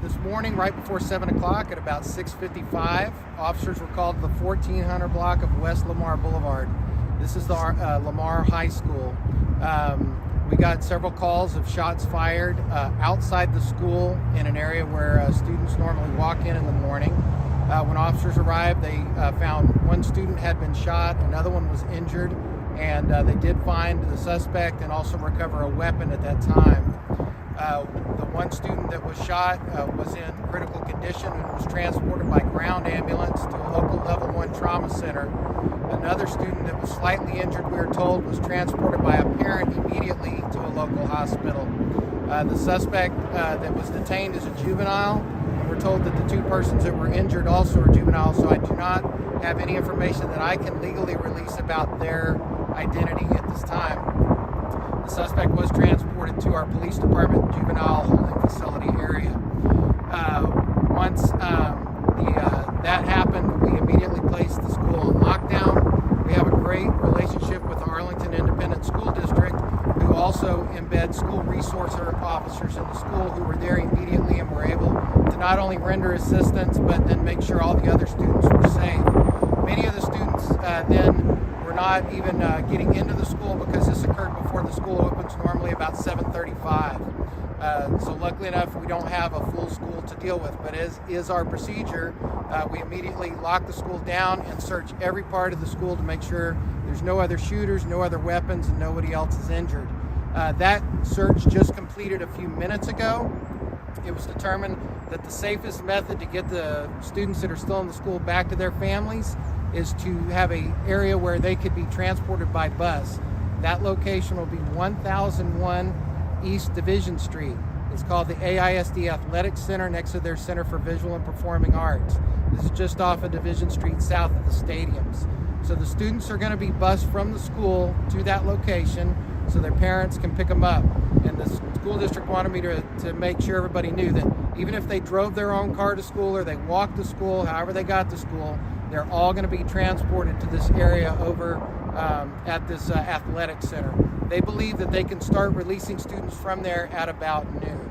This morning, right before 7 o'clock at about 6:55, officers were called to the 1400 block of West Lamar Boulevard. This is the Lamar High School. We got several calls of shots fired outside the school in an area where students normally walk in the morning. When officers arrived, they found one student had been shot, another one was injured, and they did find the suspect and also recover a weapon at that time. The one student that was shot was in critical condition and was transported by ground ambulance to a local level 1 trauma center. Another student that was slightly injured, we were told, was transported by a parent immediately to a local hospital. The suspect that was detained is a juvenile. We're told that the two persons that were injured also are juveniles, so I do not have any information that I can legally release about their identity at this time. The suspect was transported to our police department juvenile holding facility area. Once that happened, we immediately placed the school on lockdown. We have a great relationship with the Arlington Independent School District, who also embed school resource officers in the school who were there immediately and were able to not only render assistance, but then make sure all the other students were safe. Many of the students then were not even getting into the school because this occurred before the school opens, normally about 7:35. So luckily enough, we don't have a full school to deal with, but as is our procedure, we immediately lock the school down and search every part of the school to make sure there's no other shooters, no other weapons, and nobody else is injured. That search just completed a few minutes ago. It was determined that the safest method to get the students that are still in the school back to their families is to have an area where they could be transported by bus. That location will be 1001 East Division Street. It's called the AISD Athletic Center next to their Center for Visual and Performing Arts. This is just off of Division Street south of the stadiums. So the students are going to be bused from the school to that location so their parents can pick them up. And the school district wanted me to make sure everybody knew that even if they drove their own car to school or they walked to school, however they got to school, they're all going to be transported to this area over at this athletic center. They believe that they can start releasing students from there at about noon.